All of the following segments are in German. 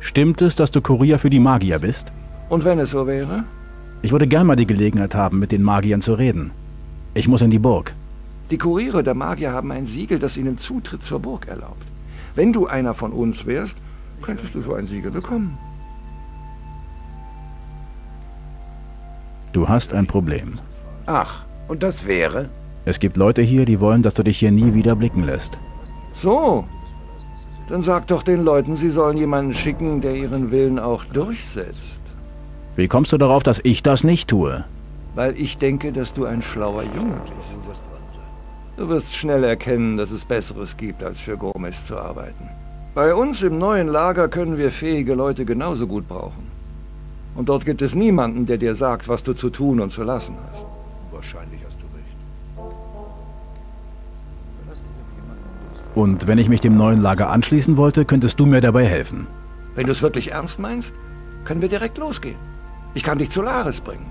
Stimmt es, dass du Kurier für die Magier bist? Und wenn es so wäre? Ich würde gern mal die Gelegenheit haben, mit den Magiern zu reden. Ich muss in die Burg. Die Kuriere der Magier haben ein Siegel, das ihnen Zutritt zur Burg erlaubt. Wenn du einer von uns wärst, könntest du so ein Siegel bekommen. Du hast ein Problem. Ach, und das wäre? Es gibt Leute hier, die wollen, dass du dich hier nie wieder blicken lässt. So, dann sag doch den Leuten, sie sollen jemanden schicken, der ihren Willen auch durchsetzt. Wie kommst du darauf, dass ich das nicht tue? Weil ich denke, dass du ein schlauer Junge bist. Du wirst schnell erkennen, dass es Besseres gibt, als für Gomez zu arbeiten. Bei uns im neuen Lager können wir fähige Leute genauso gut brauchen. Und dort gibt es niemanden, der dir sagt, was du zu tun und zu lassen hast. Wahrscheinlich hast du recht. Und wenn ich mich dem neuen Lager anschließen wollte, könntest du mir dabei helfen. Wenn du es wirklich ernst meinst, können wir direkt losgehen. Ich kann dich zu Laris bringen.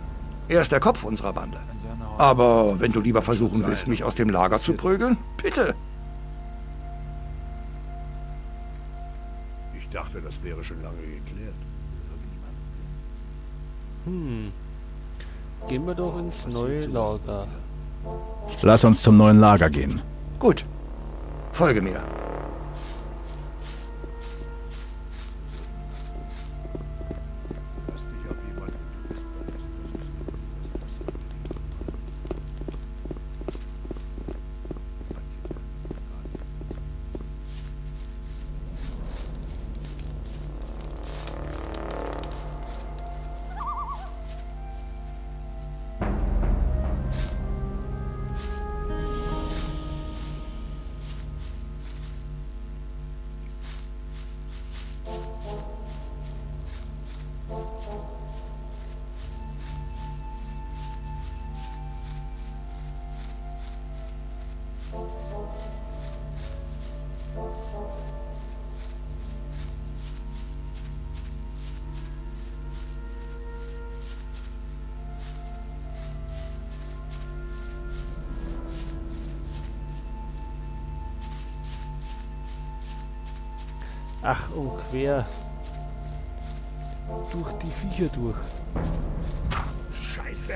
Er ist der Kopf unserer Bande. Aber wenn du lieber versuchen willst, mich aus dem Lager zu prügeln, bitte. Ich dachte, das wäre schon lange geklärt. Gehen wir doch ins neue Lager. Lass uns zum neuen Lager gehen. Gut. Folge mir. Lass dich auf jemanden, du bist vergessen. Ach, und quer durch die Viecher durch. Scheiße.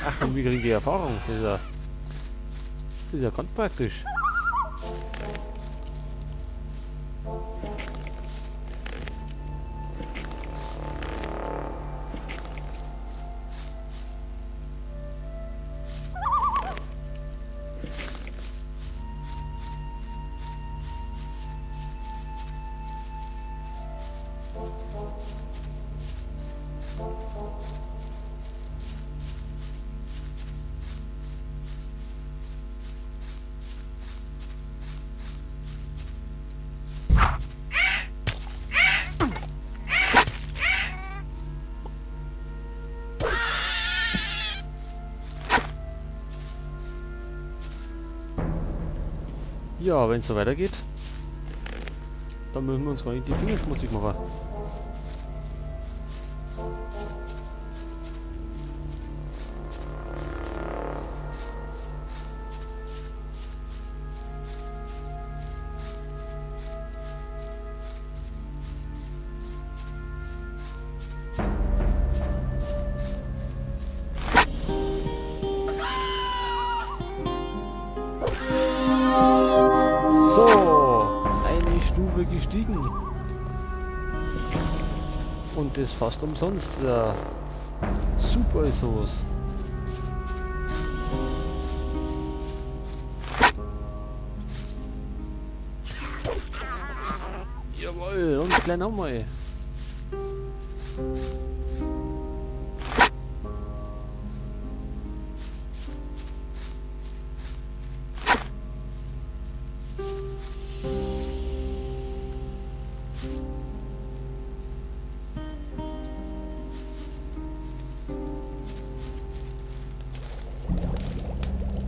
Ach, und wir kriegen die Erfahrung. Das ist ja ganz praktisch. Ja, wenn es so weitergeht, dann müssen wir uns gar nicht die Finger schmutzig machen. So, eine Stufe gestiegen. Und das fast umsonst. Ja. Super ist sowas. Jawohl, und gleich nochmal.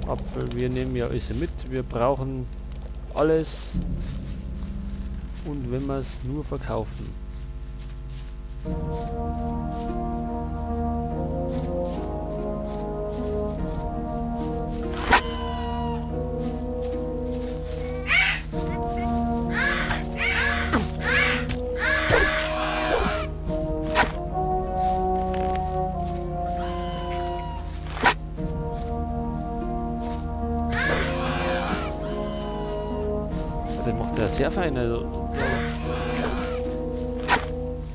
Apfel, wir nehmen ja alles mit, wir brauchen alles und wenn wir es nur verkaufen. sehr fein. Also,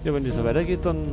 ja, wenn das so weitergeht, dann...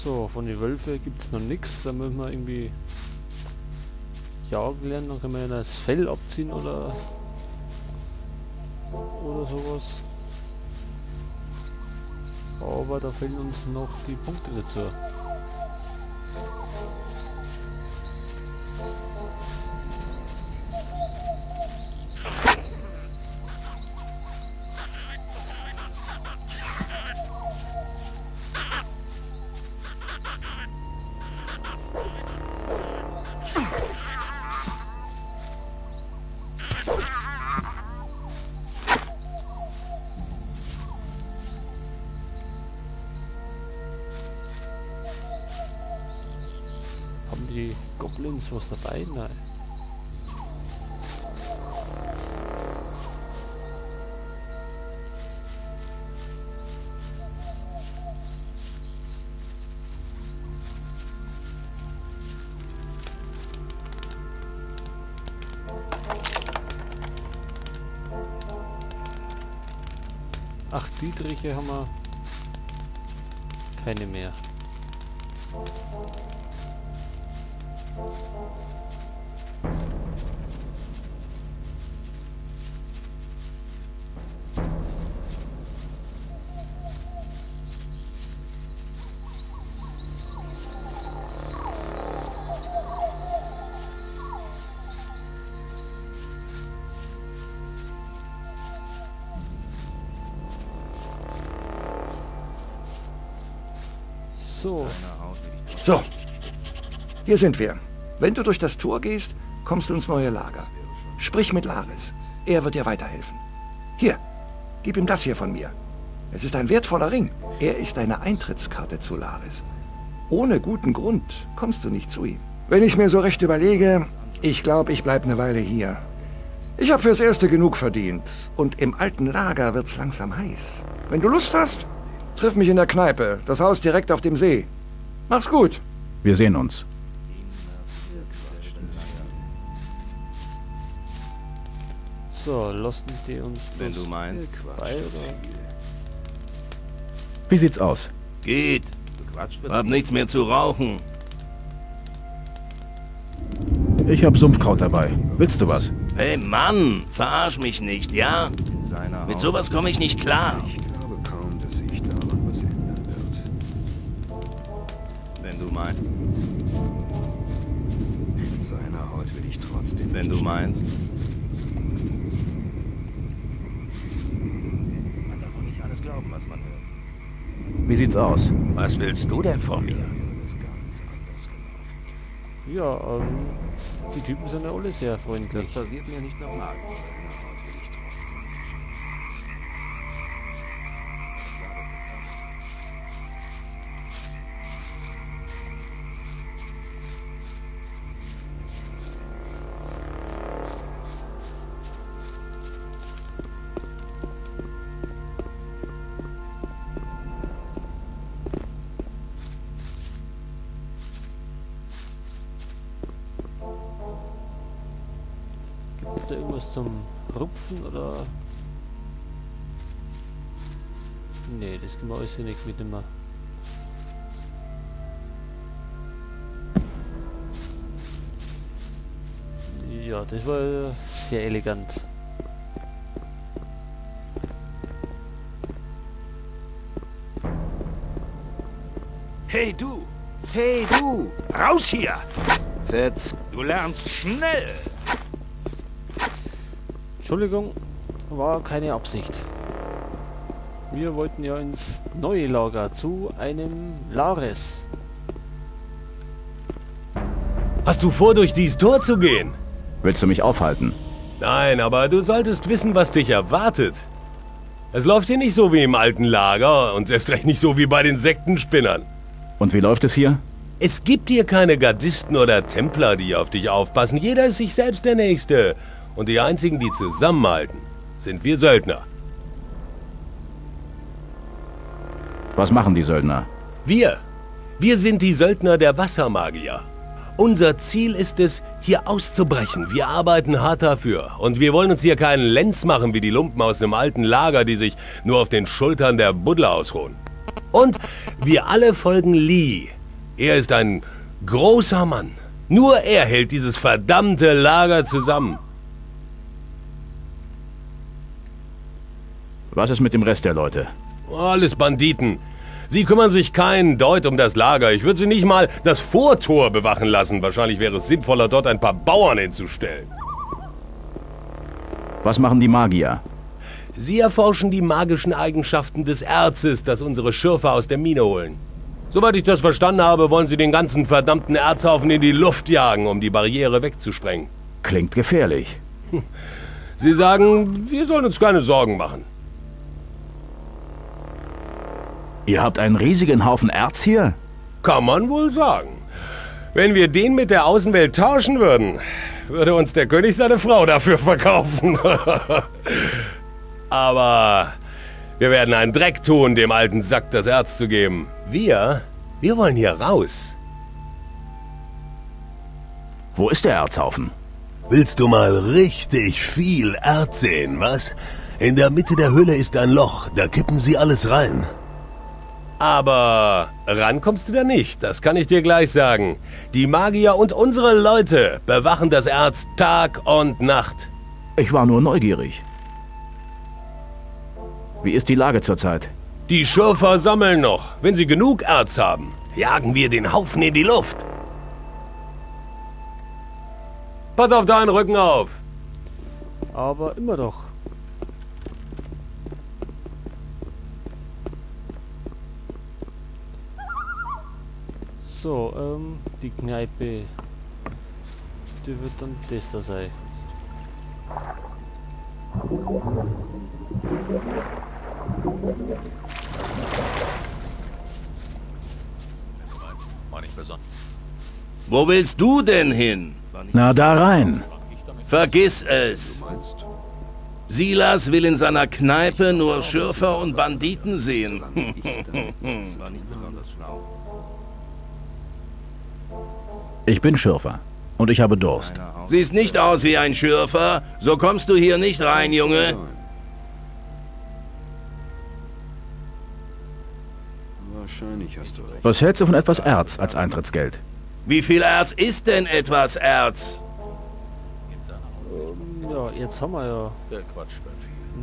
So, von den Wölfen gibt es noch nichts. Da müssen wir irgendwie jagen lernen. Dann können wir das Fell abziehen oder sowas. Aber da fehlen uns noch die Punkte dazu. Haben die Goblins was dabei? Nein. Ach, Dietriche haben wir keine mehr. So. So, hier sind wir. Wenn du durch das Tor gehst, kommst du ins neue Lager. Sprich mit Laris. Er wird dir weiterhelfen. Hier, gib ihm das hier von mir. Es ist ein wertvoller Ring. Er ist deine Eintrittskarte zu Laris. Ohne guten Grund kommst du nicht zu ihm. Wenn ich mir so recht überlege, ich glaube, ich bleibe eine Weile hier. Ich habe fürs Erste genug verdient. Und im alten Lager wird's langsam heiß. Wenn du Lust hast, triff mich in der Kneipe. Das Haus direkt auf dem See. Mach's gut. Wir sehen uns. So, lassen die uns Wenn du meinst. bei, oder? Wie sieht's aus? Geht. Hab nichts mehr zu rauchen. Ich habe Sumpfkraut dabei. Willst du was? Hey Mann, verarsch mich nicht, ja? Mit sowas komme ich nicht klar. Ich glaube kaum, dass sich daran was ändern wird. Wenn du meinst. In seiner Haut will ich trotzdem. Wenn du meinst. Man darf auch nicht alles glauben, was man hört. Wie sieht's aus? Was willst du denn von mir? Das ganz anders gelaufen. Ja, die Typen sind ja alle sehr freundlich. Passiert mir nicht nochmal. Ist da irgendwas zum Rupfen oder? Nee, das können wir alles nicht mitnehmen. Ja, das war sehr elegant. Hey du! Hey du! Raus hier! Fetz. Du lernst schnell. Entschuldigung, war keine Absicht. Wir wollten ja ins neue Lager zu einem Lares. Hast du vor, durch dieses Tor zu gehen? Willst du mich aufhalten? Nein, aber du solltest wissen, was dich erwartet. Es läuft hier nicht so wie im alten Lager und erst recht nicht so wie bei den Sektenspinnern. Und wie läuft es hier? Es gibt hier keine Gardisten oder Templer, die auf dich aufpassen. Jeder ist sich selbst der Nächste. Und die einzigen, die zusammenhalten, sind wir Söldner. Was machen die Söldner? Wir sind die Söldner der Wassermagier. Unser Ziel ist es, hier auszubrechen. Wir arbeiten hart dafür. Und wir wollen uns hier keinen Lenz machen wie die Lumpen aus dem alten Lager, die sich nur auf den Schultern der Buddler ausruhen. Und wir alle folgen Lee. Er ist ein großer Mann. Nur er hält dieses verdammte Lager zusammen. Was ist mit dem Rest der Leute? Alles Banditen. Sie kümmern sich keinen Deut um das Lager. Ich würde sie nicht mal das Vortor bewachen lassen. Wahrscheinlich wäre es sinnvoller, dort ein paar Bauern hinzustellen. Was machen die Magier? Sie erforschen die magischen Eigenschaften des Erzes, das unsere Schürfer aus der Mine holen. Soweit ich das verstanden habe, wollen sie den ganzen verdammten Erzhaufen in die Luft jagen, um die Barriere wegzusprengen. Klingt gefährlich. Sie sagen, wir sollen uns keine Sorgen machen. Ihr habt einen riesigen Haufen Erz hier? Kann man wohl sagen. Wenn wir den mit der Außenwelt tauschen würden, würde uns der König seine Frau dafür verkaufen. Aber wir werden einen Dreck tun, dem alten Sack das Erz zu geben. Wir wollen hier raus. Wo ist der Erzhaufen? Willst du mal richtig viel Erz sehen, was? In der Mitte der Höhle ist ein Loch, da kippen sie alles rein. Aber ran kommst du da nicht, das kann ich dir gleich sagen. Die Magier und unsere Leute bewachen das Erz Tag und Nacht. Ich war nur neugierig. Wie ist die Lage zurzeit? Die Schürfer sammeln noch. Wenn sie genug Erz haben, jagen wir den Haufen in die Luft. Pass auf deinen Rücken auf. Aber immer doch. So, die Kneipe. Die wird dann das da sein. Wo willst du denn hin? Na, da rein. Vergiss es. Silas will in seiner Kneipe nur Schürfer und Banditen sehen. Das war nicht besonders schlau. Ich bin Schürfer. Und ich habe Durst. Siehst nicht aus wie ein Schürfer. So kommst du hier nicht rein, Junge. Wahrscheinlich hast du recht. Was hältst du von etwas Erz als Eintrittsgeld? Wie viel Erz ist denn etwas Erz? Ja, jetzt haben wir ja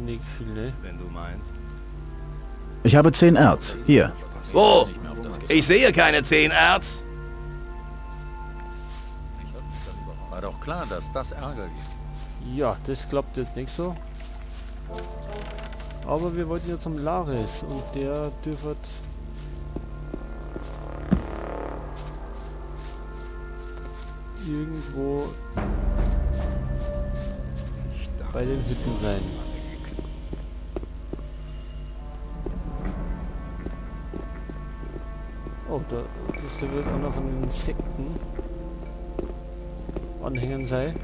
nicht viel, ne? Wenn du meinst. Ich habe 10 Erz. Hier. Wo? Ich sehe keine 10 Erz. War doch klar, dass das Ärger gibt. Ja, das klappt jetzt nicht so. Aber wir wollten ja zum Lares und der dürfte irgendwo bei den Hütten sein. Oh, da wird einer von den Sekten Anhängern sein.